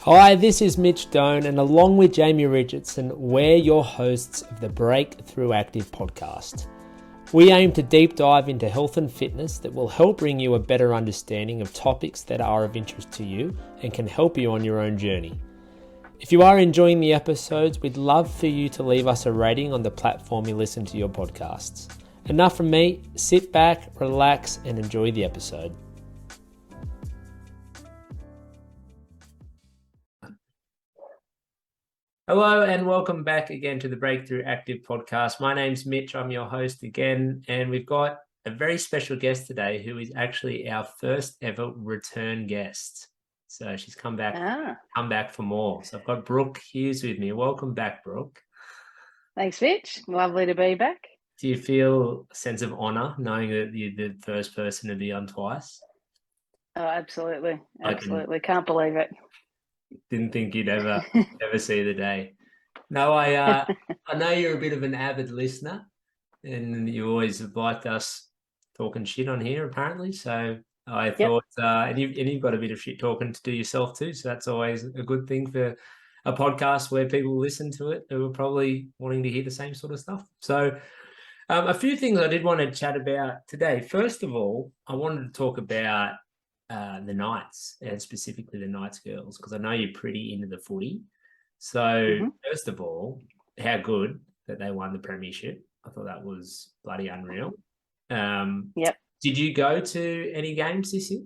Hi, this is Mitch Doan, and along with Jamie Richardson, we're your hosts of the Break-Thru Active podcast. We aim to deep dive into health and fitness that will help bring you a better understanding of topics that are of interest to you and can help you on your own journey. If you are enjoying the episodes, we'd love for you to leave us a rating on the platform you listen to your podcasts. Enough from me, sit back, relax, and enjoy the episode. Hello and welcome back again to the Break-Thru Active podcast. My name's Mitch, I'm your host again, and we've got a very special guest today who is actually our first ever return guest. So she's come back for more. So I've got Brooke Hughes with me. Welcome back, Brooke. Thanks, Mitch. Lovely to be back. Do you feel a sense of honour knowing that you're the first person to be on twice? Oh, absolutely. Can't believe it. Didn't think you'd ever see the day. No, I know you're a bit of an avid listener, and you always have liked us talking shit on here, apparently. So I thought, and you've got a bit of shit talking to do yourself too. So that's always a good thing for a podcast where people listen to it who are probably wanting to hear the same sort of stuff. So a few things I did want to chat about today. First of all, I wanted to talk about the Knights, and specifically the Knights girls, because I know you're pretty into the footy. So first of all, how good that they won the premiership. I thought that was bloody unreal. Yep. Did you go to any games this year?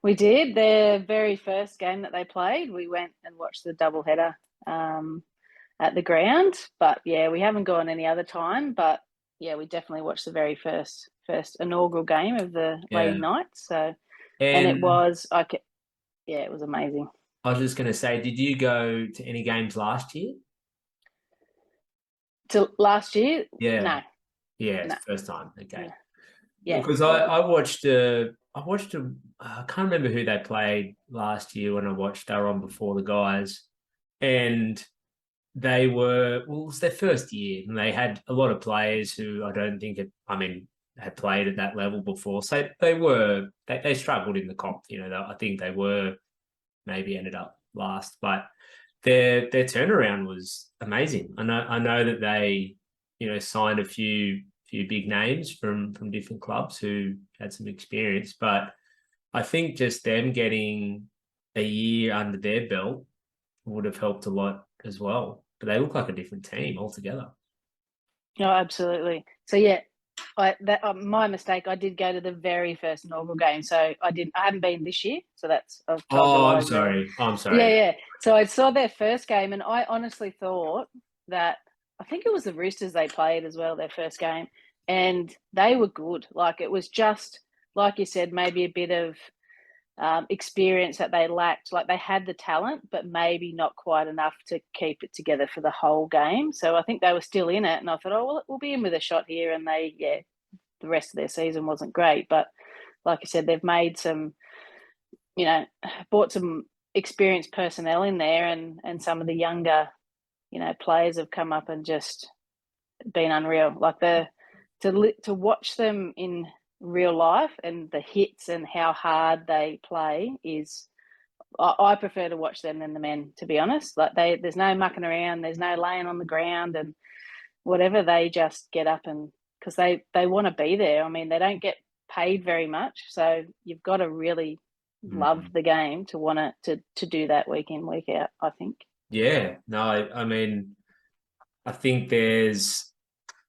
We did. Their very first game that they played, we went and watched the doubleheader at the ground. But yeah, we haven't gone any other time. But yeah, we definitely watched the very first inaugural game of the Lady Knights. So and it was it was amazing. I was just going to say, did you go to any games last year? To last year? Yeah. No. Yeah, it's the first time. Okay. Yeah. Because I watched I can't remember who they played last year when I watched. They were on before the guys, and it was their first year, and they had a lot of players who I don't think had played at that level before. So they struggled in the comp. I think they were maybe ended up last, but their turnaround was amazing. I know that they signed a few big names from different clubs who had some experience, but I think just them getting a year under their belt would have helped a lot as well. But they look like a different team altogether. No, absolutely. So yeah, my mistake. I did go to the very first inaugural game, so I haven't been this year. So I'm sorry. I'm sorry. Yeah. So I saw their first game, and I honestly thought that I think it was the Roosters they played as well, their first game, and they were good. Like it was just like you said, maybe a bit of experience that they lacked. Like they had the talent, but maybe not quite enough to keep it together for the whole game. So I think they were still in it, and I thought, oh well, we'll be in with a shot here. And the rest of their season wasn't great, but like I said, they've made some, brought some experienced personnel in there, and some of the younger, players have come up and just been unreal. Like to watch them in real life and the hits and how hard they play is, I prefer to watch them than the men, to be honest. Like there's no mucking around, there's no laying on the ground and whatever. They just get up, and because they want to be there. I mean, they don't get paid very much, so you've got to really love the game to want to do that week in, week out, I think. Yeah, no, I mean, I think there's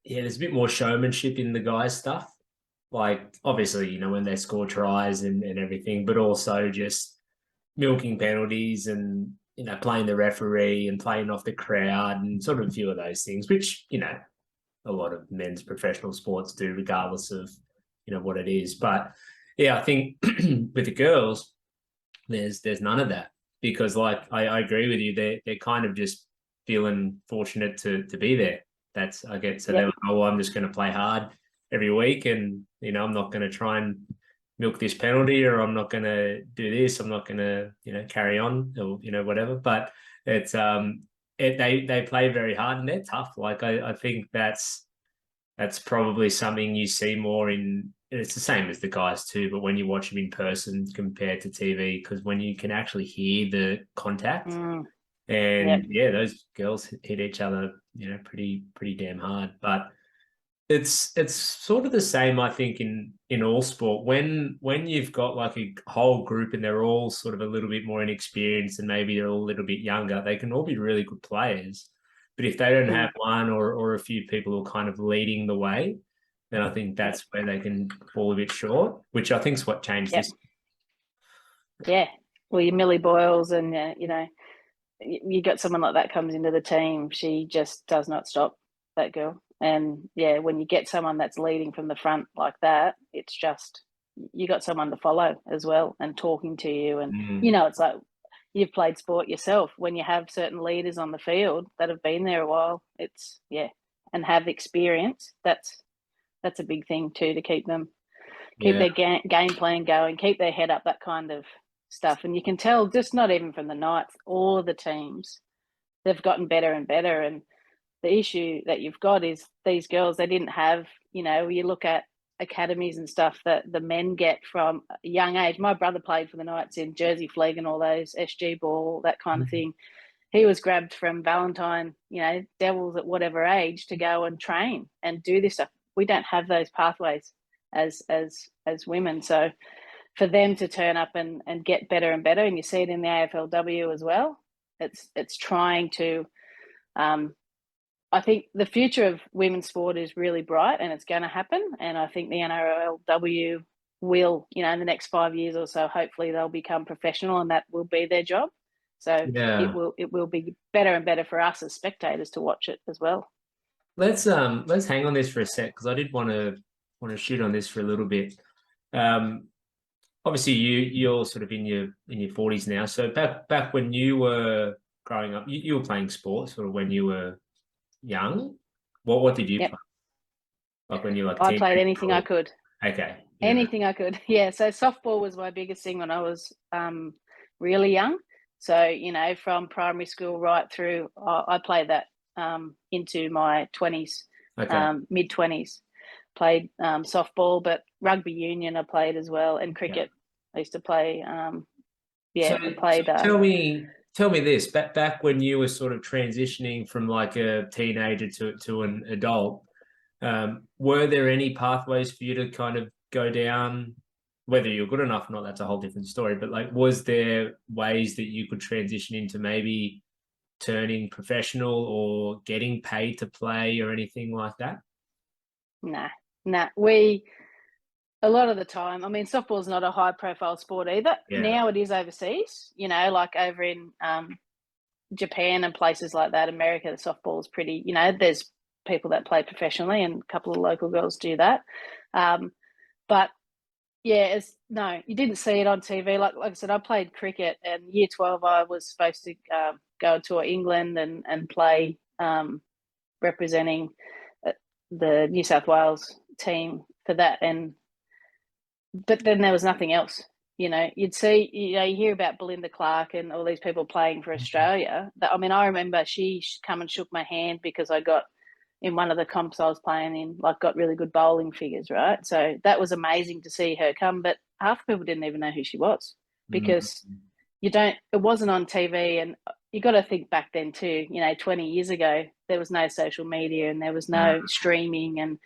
a bit more showmanship in the guys' stuff. Like, obviously, when they score tries and everything, but also just milking penalties and, playing the referee and playing off the crowd and sort of a few of those things, which, a lot of men's professional sports do, regardless of, what it is. But yeah, I think with the girls, there's none of that, because like I agree with you, they're kind of just feeling fortunate to be there. I get so they're like, oh, well, I'm just going to play hard every week, and I'm not going to try and milk this penalty, or I'm not going to do this, I'm not going to carry on, or whatever. But it's they play very hard and they're tough. Like I think that's that's probably something you see more in. It's the same as the guys too, but when you watch them in person compared to TV, because when you can actually hear the contact, Yep. and yeah, those girls hit each other, pretty damn hard. But it's sort of the same, I think, in all sport. When you've got like a whole group and they're all sort of a little bit more inexperienced and maybe they're all a little bit younger, they can all be really good players. But if they don't have one or a few people who are kind of leading the way, then I think that's where they can fall a bit short, which I think is what changed this. Yeah. Well, your Millie Boyles and, you got someone like that comes into the team. She just does not stop, that girl. And, yeah, when you get someone that's leading from the front like that, it's just you got someone to follow as well and talking to you. And, it's like you've played sport yourself. When you have certain leaders on the field that have been there a while, it's, and have experience, that's a big thing too, to keep their game plan going, keep their head up, that kind of stuff. And you can tell, just not even from the Knights, all of the teams, they've gotten better and better. And the issue that you've got is these girls, they didn't have, you look at academies and stuff that the men get from a young age. My brother played for the Knights in Jersey Flegg and all those, SG ball, that kind of thing. He was grabbed from Valentine, Devils at whatever age to go and train and do this stuff. We don't have those pathways as women. So for them to turn up and get better and better, and you see it in the AFLW as well, it's trying to I think the future of women's sport is really bright and it's going to happen. And I think the NRLW will, in the next 5 years or so, hopefully they'll become professional and that will be their job. So it will be better and better for us as spectators to watch it as well. Let's hang on this for a sec, because I did want to shoot on this for a little bit. Obviously you're sort of in your 40s now. So back when you were growing up, you were playing sports sort of when you were young. What did you play? Like when you were like I played anything I could. Okay. Yeah. Anything I could. Yeah. So softball was my biggest thing when I was really young. So, from primary school right through, I played that into my 20s, mid-20s. Played softball, but rugby union I played as well, and cricket. I used to play. I played. Tell me this. Back when you were sort of transitioning from like a teenager to an adult, were there any pathways for you to kind of go down? Whether you're good enough or not, that's a whole different story. But like, was there ways that you could transition into maybe turning professional or getting paid to play or anything like that? Nah. A lot of the time, I mean, softball is not a high-profile sport either. Yeah. Now it is overseas, like over in Japan and places like that. America, the softball is pretty, there's people that play professionally and a couple of local girls do that. But yeah, no, you didn't see it on TV. Like I said, I played cricket, and year 12, I was supposed to go to England and play representing the New South Wales team for that. But then there was nothing else. You'd see, you hear about Belinda Clark and all these people playing for Australia. I remember she come and shook my hand because I got in one of the comps I was playing in, like got really good bowling figures, right? So that was amazing to see her come, but half the people didn't even know who she was because it wasn't on TV. And you got to think back then too, 20 years ago, there was no social media and there was no streaming and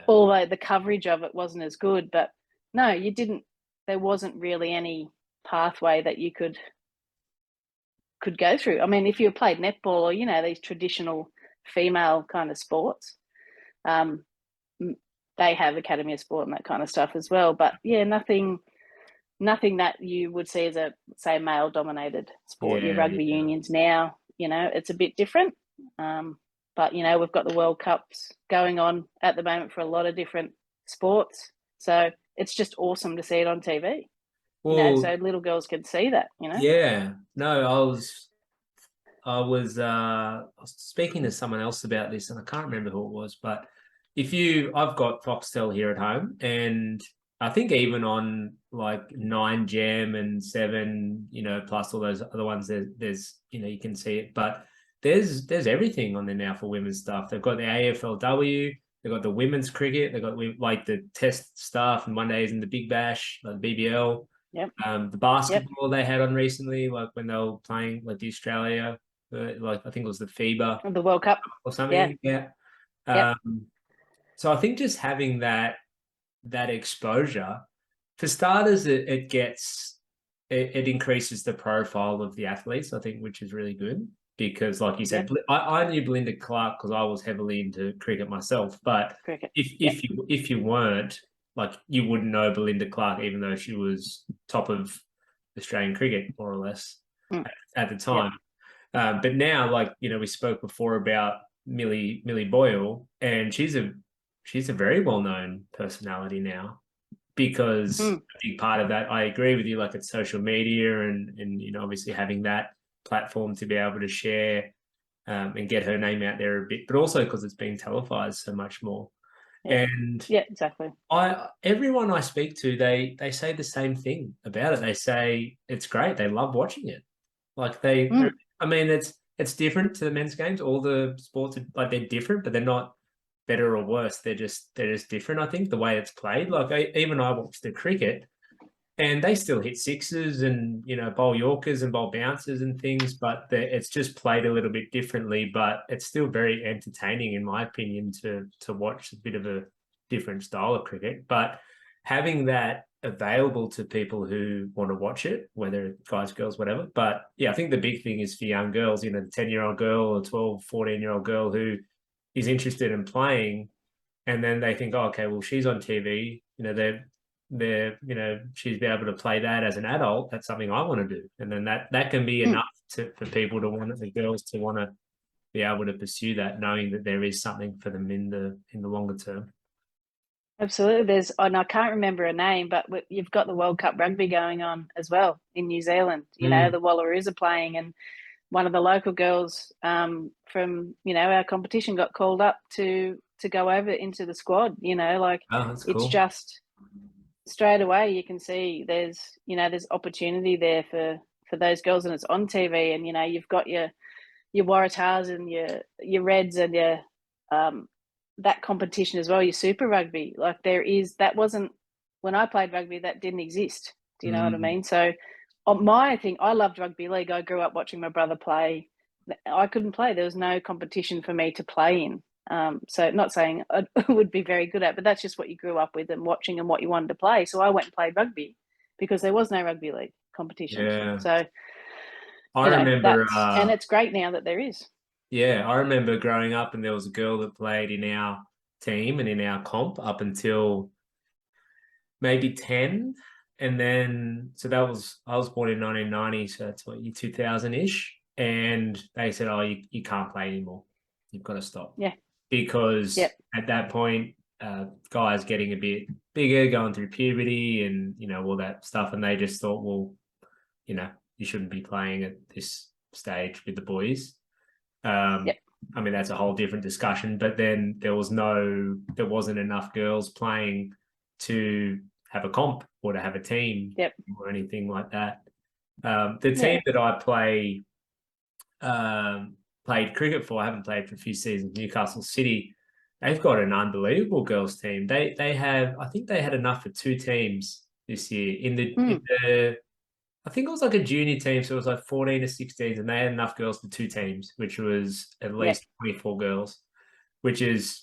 although the coverage of it wasn't as good, but no, there wasn't really any pathway that you could go through. I mean, if you played netball or, these traditional female kind of sports, they have Academy of Sport and that kind of stuff as well. But yeah, nothing that you would see as a, say, male dominated sport. Your rugby unions now, it's a bit different. But, we've got the World Cups going on at the moment for a lot of different sports. So it's just awesome to see it on TV. Well, so little girls can see that, Yeah. No, I was speaking to someone else about this, and I can't remember who it was, but I've got Foxtel here at home, and I think even on like 9 Gem and 7, plus all those other ones, there's you can see it, but there's everything on there now for women's stuff. They've got the AFLW, They've got the women's cricket. They've got like the test stuff and Mondays and the Big Bash, like the BBL. Yep. The basketball they had on recently, like when they were playing like the Australia, like I think it was the FIBA The World Cup or something. Yeah. Yep. So I think just having that exposure, for starters, it increases the profile of the athletes, I think, which is really good because, like you said, I knew Belinda Clark because I was heavily into cricket myself. But Cricket. if you weren't, like, you wouldn't know Belinda Clark, even though she was top of Australian cricket more or less at the time. But now, like, we spoke before about Millie Boyle, and she's a very well known personality now because a big part of that, I agree with you, like it's social media and obviously having that platform to be able to share and get her name out there a bit, but also because it's being televised so much more. And exactly. Everyone I speak to, they say the same thing about it. They say it's great. They love watching it. Like I mean, it's different to the men's games. All the sports are, like, they're different, but they're not better or worse. They're just different. I think the way it's played. Like I watch the cricket, and they still hit sixes and bowl Yorkers and bowl bouncers and things, but it's just played a little bit differently. But it's still very entertaining, in my opinion, to watch a bit of a different style of cricket. But having that available to people who want to watch it, whether guys, girls, whatever. But yeah, I think the big thing is for young girls, the 10-year-old girl or 12, 14-year-old girl who is interested in playing, and then they think, oh, okay, well, she's on TV, she's be able to play that as an adult. That's something I want to do. And then that can be enough for people to want the girls to want to be able to pursue that, knowing that there is something for them in the longer term. Absolutely. And I can't remember a name, but you've got the World Cup rugby going on as well in New Zealand. The Wallaroos are playing, and one of the local girls from our competition got called up to go over into the squad. That's it's cool. Just straight away you can see there's opportunity there for those girls, and it's on TV, and you've got your Waratahs and your Reds and your that competition as well, your Super Rugby. Like that wasn't when I played rugby, that didn't exist. Do you know what I mean? So my thing, I loved rugby league. I grew up watching my brother play. I couldn't play. There was no competition for me to play in. So not saying I would be very good at, but that's just what you grew up with and watching and what you wanted to play. So I went and played rugby because there was no rugby league competition. Yeah. So I remember, and it's great now that there is. Yeah, I remember growing up, and there was a girl that played in our team and in our comp up until maybe 10. And then, I was born in 1990, so that's what, 2000-ish. And they said, oh, you can't play anymore. You've got to stop. Yeah. Because at that point, guys getting a bit bigger, going through puberty and, all that stuff. And they just thought, well, you shouldn't be playing at this stage with the boys. I mean, that's a whole different discussion, but then there wasn't enough girls playing to have a comp or to have a team or anything like that. The team that I played cricket for, I haven't played for a few seasons, Newcastle City, they've got an unbelievable girls team. I think they had enough for 2 teams this year in the I think it was like a junior team, so it was like 14 to 16s, and they had enough girls for 2 teams, which was at least 24 girls, which is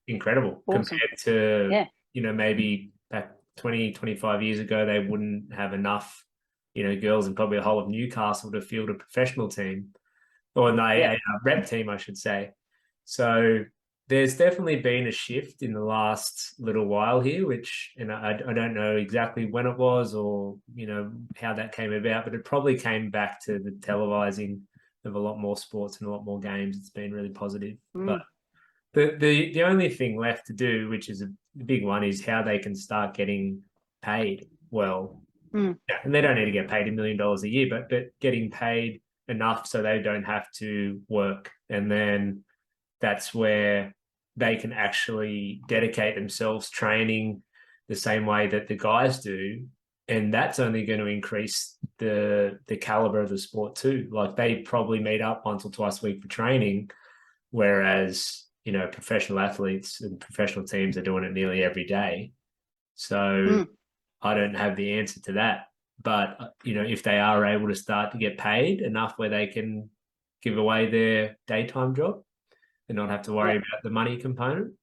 incredible compared to, maybe back 20, 25 years ago, they wouldn't have enough, girls in probably the whole of Newcastle to field a professional team, or a rep team, I should say. So there's definitely been a shift in the last little while here, which, I don't know exactly when it was or, how that came about, but it probably came back to the televising of a lot more sports and a lot more games. It's been really positive. But the only thing left to do, which is a big one, is how they can start getting paid well. And they don't need to get paid $1 million a year, but getting paid enough so they don't have to work. And then that's where they can actually dedicate themselves training the same way that the guys do. And that's only going to increase the caliber of the sport too. Like, they probably meet up once or twice a week for training, whereas professional athletes and professional teams are doing it nearly every day. So I don't have the answer to that. But, if they are able to start to get paid enough where they can give away their daytime job and not have to worry about the money component,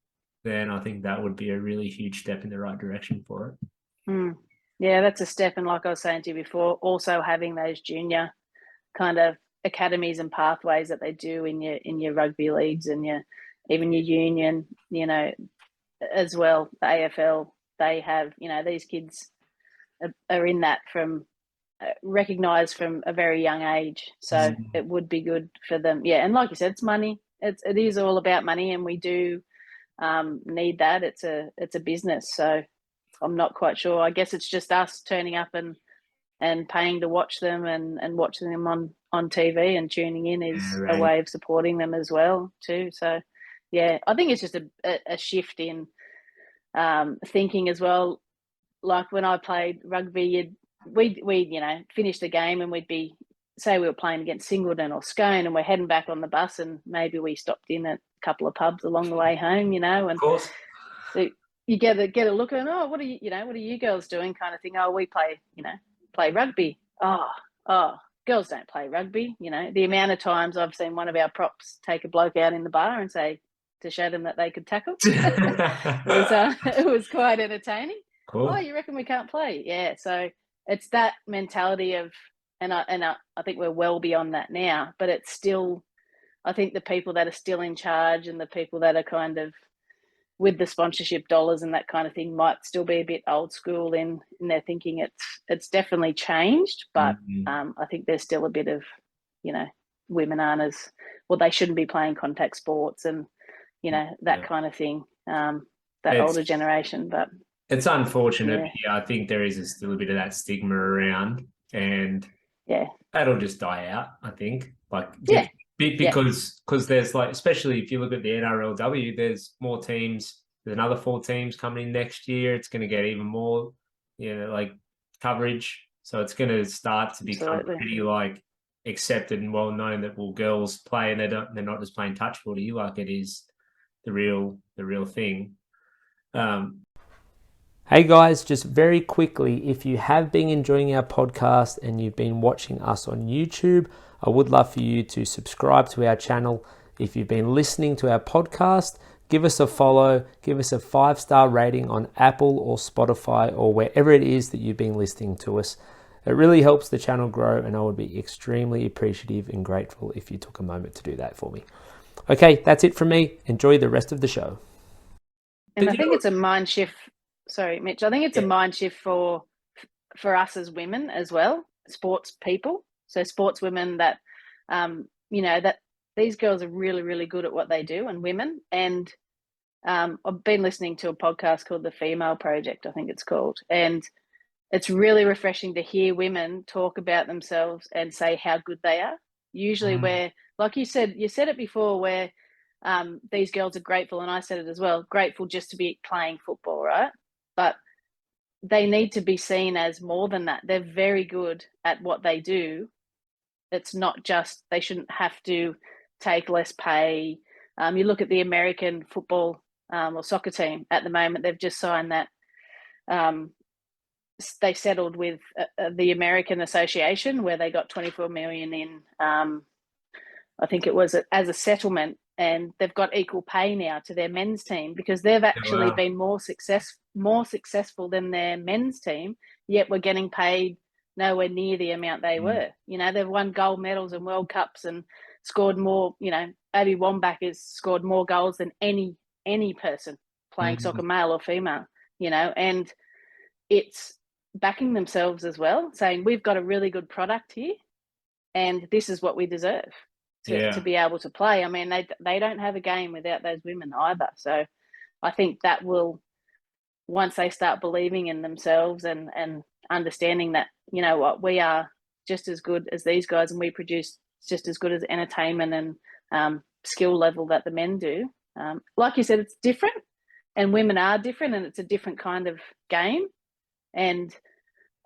then I think that would be a really huge step in the right direction for it. Yeah, that's a step. And like I was saying to you before, also having those junior kind of academies and pathways that they do in your rugby leagues and even your union, as well, the AFL, they have, these kids are in that from recognised from a very young age. So it would be good for them. Yeah, and like you said, it's money. It is all about money, and we do need that. It's a business. So I'm not quite sure. I guess it's just us turning up and paying to watch them and watching them on TV and tuning in is a way of supporting them as well too. So yeah, I think it's just a shift in thinking as well. Like when I played rugby, we'd finish the game and we'd be, say we were playing against Singleton or Scone and we're heading back on the bus and maybe we stopped in at a couple of pubs along the way home, and of course. You get a look at, oh, what are you girls doing, kind of thing. Oh, we play rugby. Oh, girls don't play rugby. The amount of times I've seen one of our props take a bloke out in the bar and say to show them that they could tackle. It was quite entertaining. Cool. Oh, you reckon we can't play? Yeah. So it's that mentality of, and I think we're well beyond that now, but it's still, I think the people that are still in charge and the people that are kind of with the sponsorship dollars and that kind of thing might still be a bit old school in their thinking. It's definitely changed, but I think there's still a bit of, women aren't as, well, they shouldn't be playing contact sports and, that kind of thing, that older generation. But it's unfortunate. I think there is still a bit of that stigma around, and that'll just die out, I think. Because there's especially if you look at the NRLW, there's more teams. There's another 4 teams coming in next year. It's going to get even more, coverage. So it's going to start to become pretty accepted and well known that girls play and they're not just playing touch footy. It is the real thing. Hey guys, just very quickly, if you have been enjoying our podcast and you've been watching us on YouTube, I would love for you to subscribe to our channel. If you've been listening to our podcast, give us a follow, give us a 5-star rating on Apple or Spotify or wherever it is that you've been listening to us. It really helps the channel grow, and I would be extremely appreciative and grateful if you took a moment to do that for me. Okay, that's it from me. Enjoy the rest of the show. And I think it's a mind shift. Sorry, Mitch. I think it's a mind shift for us as women as well, sports people. So sports women that, that these girls are really, really good at what they do, and women. And I've been listening to a podcast called The Female Project, I think it's called. And it's really refreshing to hear women talk about themselves and say how good they are. Usually where, like you said it before, where these girls are grateful, and I said it as well, grateful just to be playing football, right? But they need to be seen as more than that. They're very good at what they do. It's not just, they shouldn't have to take less pay. You look at the American football or soccer team at the moment, they've just signed that. They settled with the American Association where they got 24 million in, I think it was as a settlement, and they've got equal pay now to their men's team because they've actually been more successful than their men's team, yet we're getting paid nowhere near the amount they were. They've won gold medals and World Cups and scored more, Abby Wambach has scored more goals than any person playing soccer, male or female, and it's backing themselves as well, saying we've got a really good product here and this is what we deserve to be able to play. I mean, they don't have a game without those women either. So I think that will, once they start believing in themselves and understanding that, we are just as good as these guys and we produce just as good as entertainment and skill level that the men do. Like you said, it's different and women are different and it's a different kind of game. And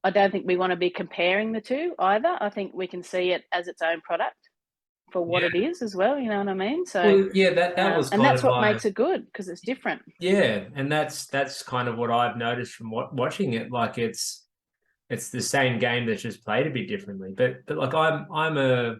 I don't think we want to be comparing the two either. I think we can see it as its own product. for what it is as well. You know what I mean? So Well, yeah, that was and kind that's of what my makes it good because it's different. yeah, and that's kind of what I've noticed from watching it. Like it's the same game that's just played a bit differently. But like I'm a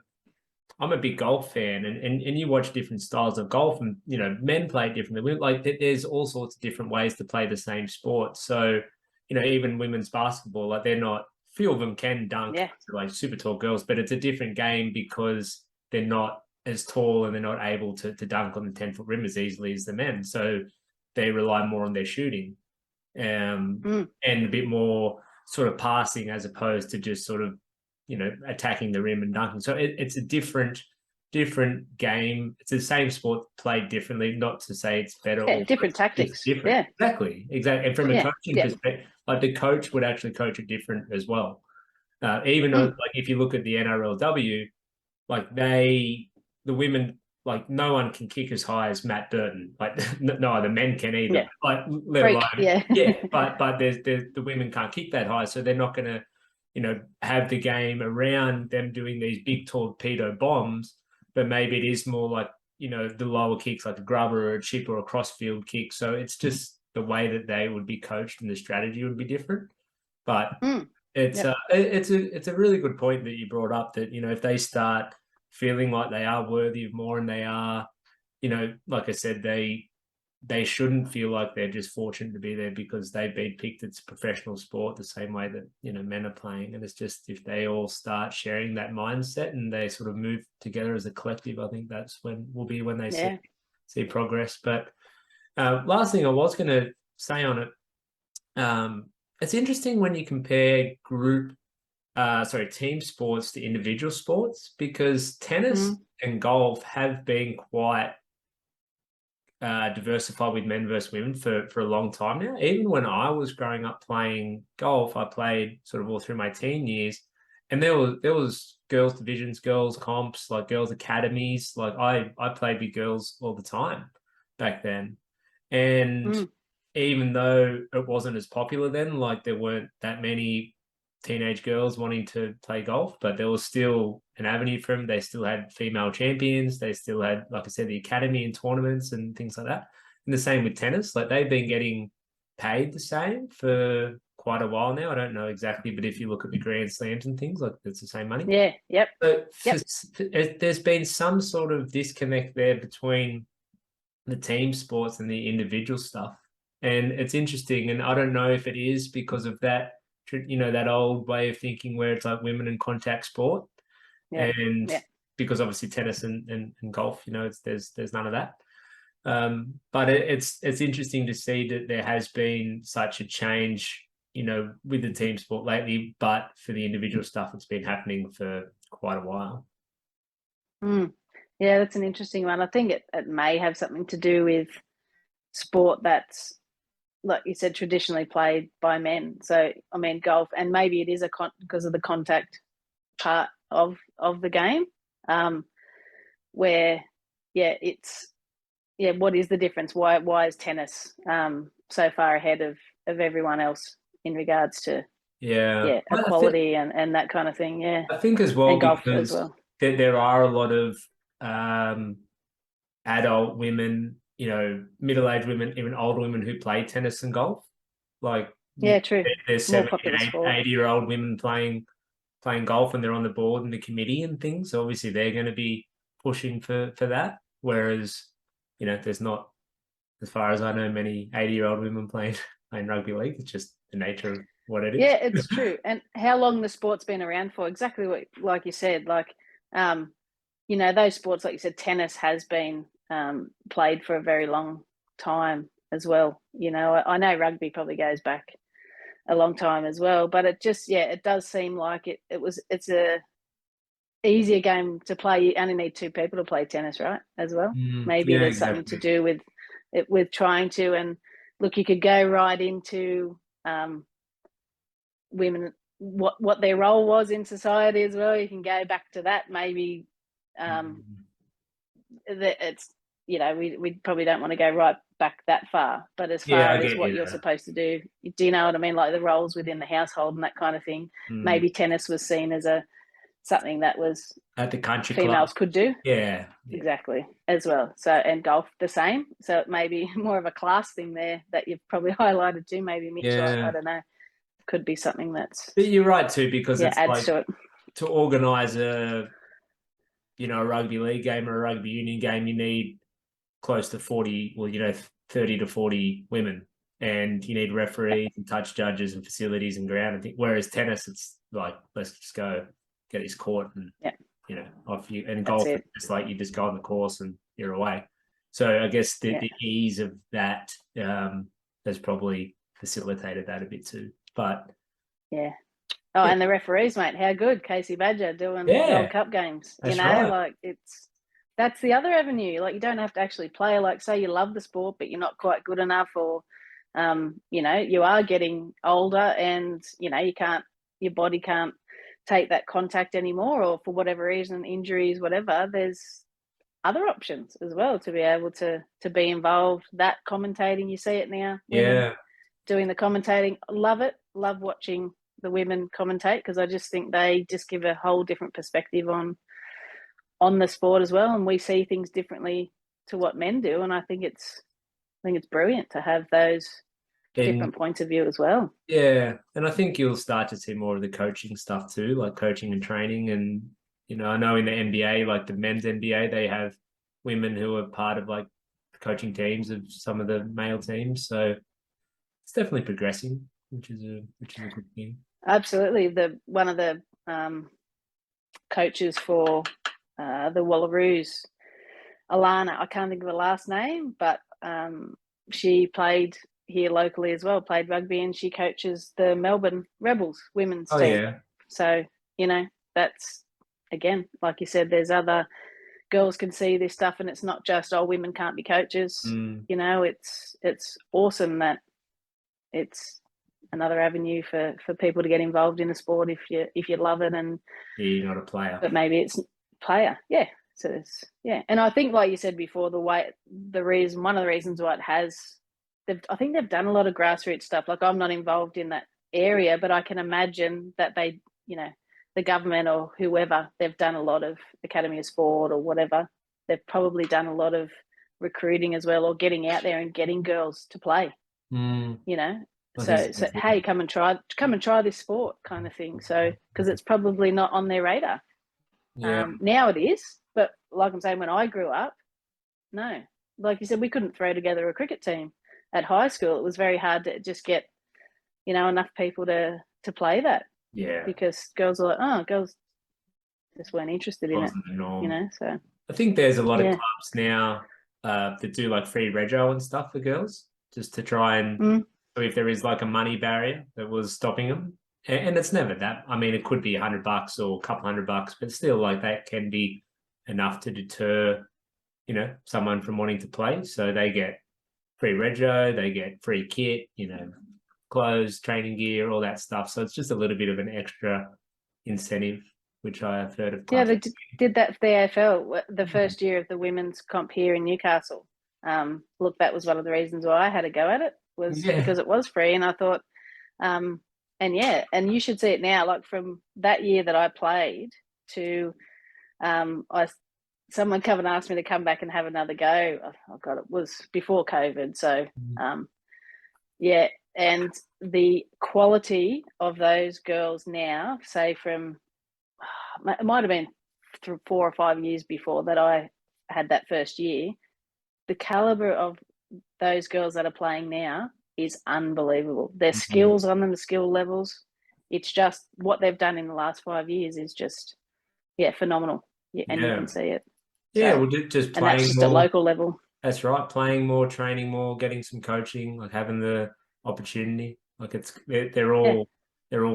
big golf fan, and you watch different styles of golf, and men play differently. Like there's all sorts of different ways to play the same sport. So even women's basketball, like they're not. Few of them can dunk, like super tall girls, but it's a different game because they're not as tall and they're not able to dunk on the 10-foot rim as easily as the men. So they rely more on their shooting, and a bit more sort of passing as opposed to just sort of attacking the rim and dunking. So it's a different game. It's the same sport played differently. Not to say it's better or different tactics. It's different. Exactly. And from a coaching perspective, like the coach would actually coach it different as well. Even though, like if you look at the NRLW, like the women, like no one can kick as high as Matt Burton. Like no other men can either. Yeah. Like let Freak, alone but there's the women can't kick that high, so they're not going to have the game around them doing these big torpedo bombs, but maybe it is more like, the lower kicks like a grubber or a chip or a crossfield kick. So it's just the way that they would be coached and the strategy would be different. But it's a really good point that you brought up that, if they start feeling like they are worthy of more and they are, like I said, they shouldn't feel like they're just fortunate to be there because they've been picked. It's a professional sport the same way that men are playing, and it's just if they all start sharing that mindset and they sort of move together as a collective, I think that's when they see progress. But last thing I was going to say on it, it's interesting when you compare team sports to individual sports, because tennis and golf have been quite diversified with men versus women for a long time now. Even when I was growing up playing golf, I played sort of all through my teen years, and there was girls divisions, girls comps, like girls academies. Like I played with girls all the time back then, and even though it wasn't as popular then, like there weren't that many teenage girls wanting to play golf, but there was still an avenue for them. They still had female champions. They still had, like I said, the academy and tournaments and things like that. And the same with tennis. Like they've been getting paid the same for quite a while now. I don't know exactly, but if you look at the Grand Slams and things, like it's the same money. Yeah. Yep. But there's been some sort of disconnect there between the team sports and the individual stuff. And it's interesting. And I don't know if it is because of that, that old way of thinking where it's like women in contact sport. Because obviously tennis and golf, there's none of that. But it's interesting to see that there has been such a change, with the team sport lately, but for the individual stuff, it's been happening for quite a while. Yeah, that's an interesting one. I think it may have something to do with sport that's, like you said, traditionally played by men. So, I mean, golf, and maybe it is because of the contact part of the game, where, what is the difference? Why is tennis so far ahead of everyone else in regards to equality and that kind of thing? Yeah, I think as well, and golf because as well. There are a lot of adult women, middle-aged women, even older women who play tennis and golf. Like, true. There's 70, 80-year-old women playing golf, and they're on the board and the committee and things. So obviously they're going to be pushing for that. Whereas, there's not, as far as I know, many 80-year-old women playing rugby league. It's just the nature of what it is. Yeah, it's true. And how long the sport's been around for? Exactly what, like you said, those sports, like you said, tennis has been played for a very long time as well. I know rugby probably goes back a long time as well, but it just, it does seem like it's a easier game to play. You only need two people to play tennis, right? As well. Maybe there's something to do with it, with trying to, and look, you could go right into women, what their role was in society as well. You can go back to that. Maybe it's, we probably don't want to go right back that far, but as far as what you're supposed to do you know what I mean, like the roles within the household and that kind of thing. Maybe tennis was seen as a something that was At the country females club. could do. Yeah. Exactly, as well. So, and golf the same. So it may be more of a class thing there that you've probably highlighted too. Maybe Mitch, I don't know, could be something that's. But you're right too, because it's adds like to it. to organise a rugby league game or a rugby union game, you need close to 40, 30 to 40 women, and you need referees and touch judges and facilities and ground and things. Whereas tennis, it's like, let's just go get this court and off you. And golf, it's just like you just go on the course and you're away. So I guess the ease of that has probably facilitated that a bit too. But and the referees, mate, how good Casey Badger doing World Cup games. That's right. Like that's the other avenue. Like you don't have to actually play. Like say you love the sport, but you're not quite good enough, or you are getting older, and your body can't take that contact anymore, or for whatever reason, injuries, whatever. There's other options as well to be able to be involved. That commentating, you see it now. Women doing the commentating, love it. Love watching the women commentate, because I just think they just give a whole different perspective on the sport as well, and we see things differently to what men do. And I think it's brilliant to have those different points of view as well. Yeah, and I think you'll start to see more of the coaching stuff too, like coaching and training. And I know in the NBA, like the men's NBA, they have women who are part of like coaching teams of some of the male teams. So it's definitely progressing, which is a good thing. Absolutely. One of the coaches for the Wallaroos, Alana, I can't think of her last name, but she played here locally as well, played rugby, and she coaches the Melbourne Rebels women's team. Yeah. So, that's, again, like you said, there's other girls can see this stuff, and it's not just, women can't be coaches. It's awesome that it's another avenue for people to get involved in the sport if you love it. And you're not a player, but maybe it's player. So it's and I think, like you said before, one of the reasons why it has, I think they've done a lot of grassroots stuff. Like I'm not involved in that area, but I can imagine that they, the government or whoever, they've done a lot of Academy of Sport or whatever. They've probably done a lot of recruiting as well, or getting out there and getting girls to play. So hey, come and try this sport kind of thing. So because it's probably not on their radar. Now it is, but like I'm saying, when I grew up, no. Like you said, we couldn't throw together a cricket team at high school. It was very hard to just get, enough people to play that. Yeah. Because girls are like, girls just weren't interested in it. So I think there's a lot of clubs now that do like free rego and stuff for girls, just to try and so if there is like a money barrier that was stopping them. And it's never that. I mean, it could be $100 or a couple $100, but still, like that can be enough to deter, someone from wanting to play. So they get free rego, they get free kit, clothes, training gear, all that stuff. So it's just a little bit of an extra incentive, which I have heard of. Yeah, they did that for the AFL the first year of the women's comp here in Newcastle. Look, that was one of the reasons why I had a go at it, was because it was free, and I thought, and you should see it now. Like from that year that I played to, someone come and asked me to come back and have another go. Oh God, it was before COVID, so and the quality of those girls now, say from, it might have been 4 or 5 years before that I had that first year, the caliber of those girls that are playing now is unbelievable. Their skills on them, the skill levels, it's just what they've done in the last 5 years is just, phenomenal. And you can see it. Yeah, so, just playing more. And that's just at local level. That's right. Playing more, training more, getting some coaching, like having the opportunity. Like they're all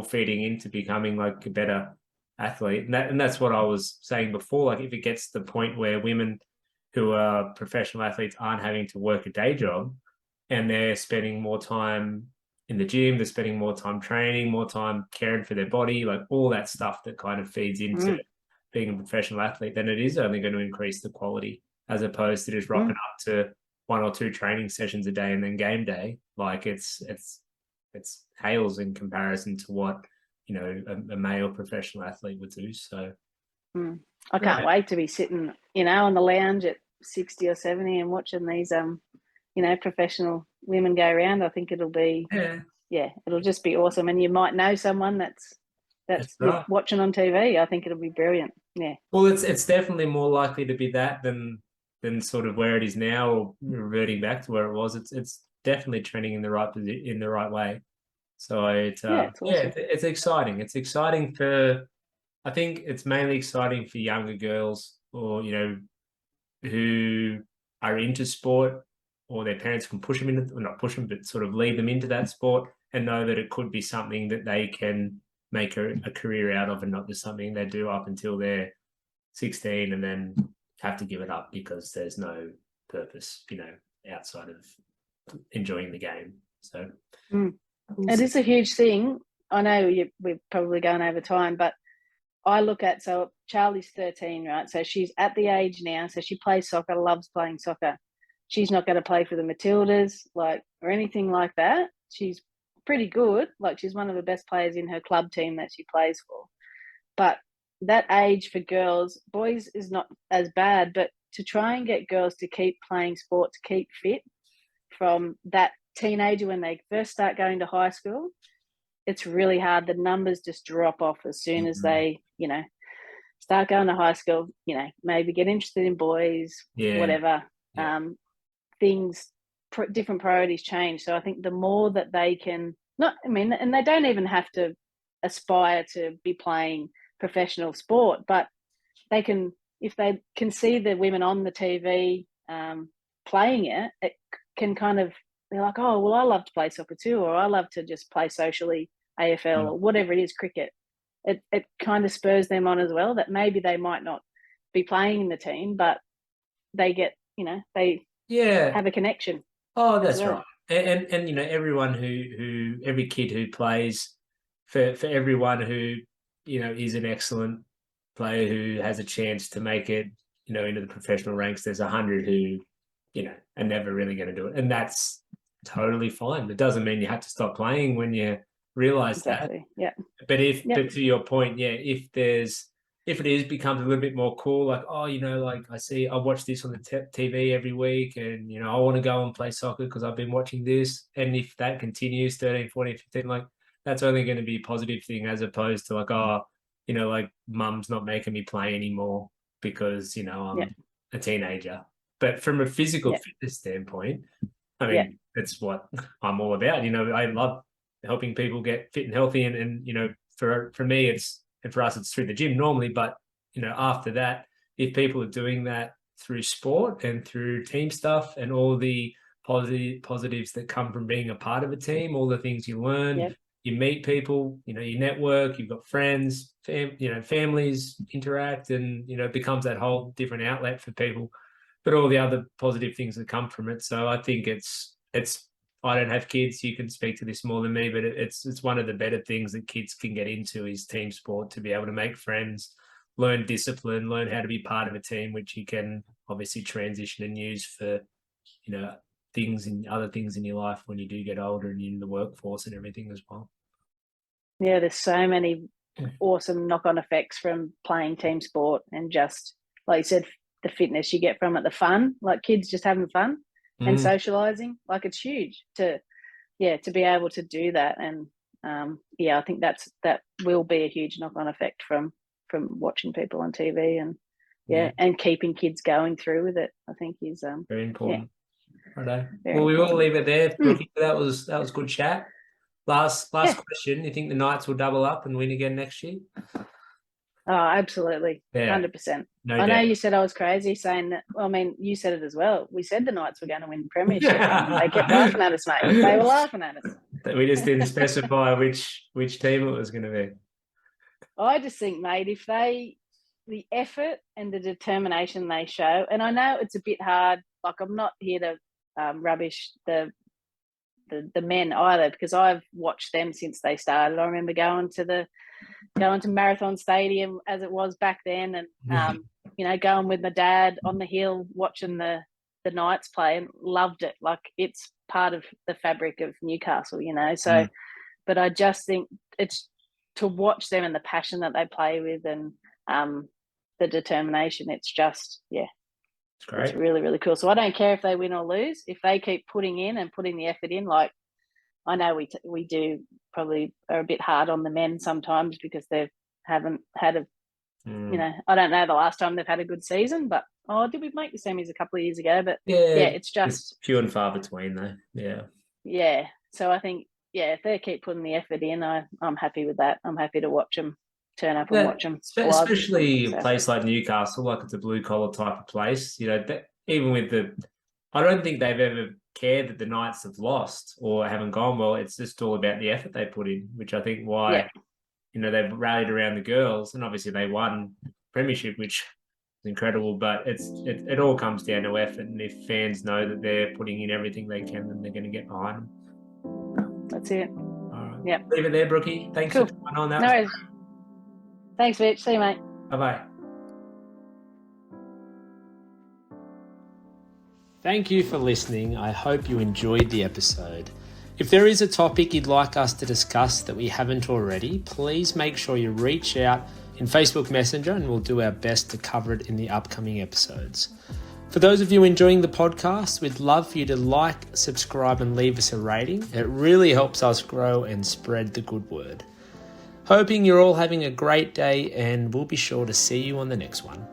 feeding into becoming like a better athlete. And that's what I was saying before. Like if it gets to the point where women who are professional athletes aren't having to work a day job, and they're spending more time in the gym, they're spending more time training, more time caring for their body, like all that stuff that kind of feeds into being a professional athlete, then it is only going to increase the quality, as opposed to just rocking up to 1 or 2 training sessions a day and then game day. Like it's hails in comparison to what you know, a male professional athlete would do. So I can't wait to be sitting, you know, on the lounge at 60 or 70 and watching these, you know, professional women go around. I think it'll be, it'll just be awesome. And you might know someone that's right. watching on TV. I think it'll be brilliant. Yeah. Well, it's definitely more likely to be that than sort of where it is now, or reverting back to where it was. It's definitely trending in the right way. So it's awesome. it's exciting. It's exciting for, I think it's mainly exciting for younger girls, or, you know, who are into sport, or their parents can push them into, or not push them, but sort of lead them into that sport, and know that it could be something that they can make a career out of, and not just something they do up until they're 16 and then have to give it up because there's no purpose, you know, outside of enjoying the game. So it is a huge thing. I know we're probably going over time, but I look at, so Charlie's 13, right? So she's at the age now. So she plays soccer, loves playing soccer. She's not going to play for the Matildas, like, or anything like that. She's pretty good. Like, she's one of the best players in her club team that she plays for. But that age for girls, boys is not as bad, but to try and get girls to keep playing sport, to keep fit from that teenager when they first start going to high school, it's really hard. The numbers just drop off as soon as they, you know, start going to high school, you know, maybe get interested in boys, whatever. Things, different priorities change. So I think the more that they can, and they don't even have to aspire to be playing professional sport, but they can, if they can see the women on the TV playing it, it can kind of, they're like, oh, well, I love to play soccer too, or I love to just play socially AFL or whatever it is, cricket. It kind of spurs them on as well, that maybe they might not be playing in the team, but they get, you know, they have a connection. Oh, that's right. And you know, everyone who every kid who plays, for everyone who, you know, is an excellent player who has a chance to make it, you know, into the professional ranks, there's 100 who, you know, are never really going to do it. And that's totally fine. It doesn't mean you have to stop playing when you realize that. Yeah. But but to your point, if it is becomes a little bit more cool, like, oh, you know, like I watch this on the TV every week, and, you know, I want to go and play soccer because I've been watching this. And if that continues 13, 14, 15, like, that's only going to be a positive thing, as opposed to like, oh, you know, like, mum's not making me play anymore because, you know, I'm a teenager. But from a physical fitness standpoint, I mean, that's what I'm all about. You know, I love helping people get fit and healthy, and you know, for me, and for us, it's through the gym normally. But, you know, after that, if people are doing that through sport and through team stuff and all the positives that come from being a part of a team, all the things you learn, you meet people, you know, you network, you've got friends, you know, families interact, and, you know, it becomes that whole different outlet for people. But all the other positive things that come from it. So I think it's. I don't have kids. You can speak to this more than me, but it's one of the better things that kids can get into is team sport, to be able to make friends, learn discipline, learn how to be part of a team, which you can obviously transition and use for, you know, other things in your life when you do get older and you're in the workforce and everything as well. Yeah, there's so many awesome knock-on effects from playing team sport, and just, like you said, the fitness you get from it, the fun, like kids just having fun and socializing, like, it's huge to be able to do that. And I think that will be a huge knock-on effect from watching people on TV, and and keeping kids going through with it, I think is very important. Righto. Well, we will leave it there, Brooke. That was good chat. Last question. You think the Knights will double up and win again next year? Oh, absolutely. 100%. I know you said I was crazy saying that. Well, I mean, you said it as well. We said the Knights were going to win the premiership, and they kept laughing at us, mate. They were laughing at us. We just didn't specify which team it was going to be. I just think, mate, if the effort and the determination they show, and I know it's a bit hard. Like, I'm not here to rubbish the men either, because I've watched them since they started. I remember going to Marathon Stadium as it was back then, and you know, going with my dad on the hill watching the Knights play, and loved it. Like, it's part of the fabric of Newcastle, you know. So but I just think it's to watch them and the passion that they play with and the determination, it's just, It's great. it's really, really cool. So I don't care if they win or lose. If they keep putting in and putting the effort in, like I know we do probably are a bit hard on the men sometimes because they haven't had a, you know, I don't know the last time they've had a good season, but did we make the semis a couple of years ago? But it's just few and far between though. Yeah. So I think, if they keep putting the effort in, I'm happy with that. I'm happy to watch them turn up and watch them. Especially a place like Newcastle, like it's a blue collar type of place. You know, even with I don't think they've ever cared that the Knights have lost or haven't gone well. It's just all about the effort they put in, which I think why, you know, they've rallied around the girls, and obviously they won premiership, which is incredible. But it all comes down to effort, and if fans know that they're putting in everything they can, then they're going to get behind them. That's it. All right. Yep. Leave it there, Brookie. Thanks for coming on that. No worries. Thanks, Mitch. See you, mate. Bye-bye. Thank you for listening. I hope you enjoyed the episode. If there is a topic you'd like us to discuss that we haven't already, please make sure you reach out in Facebook Messenger and we'll do our best to cover it in the upcoming episodes. For those of you enjoying the podcast, we'd love for you to like, subscribe and leave us a rating. It really helps us grow and spread the good word. Hoping you're all having a great day, and we'll be sure to see you on the next one.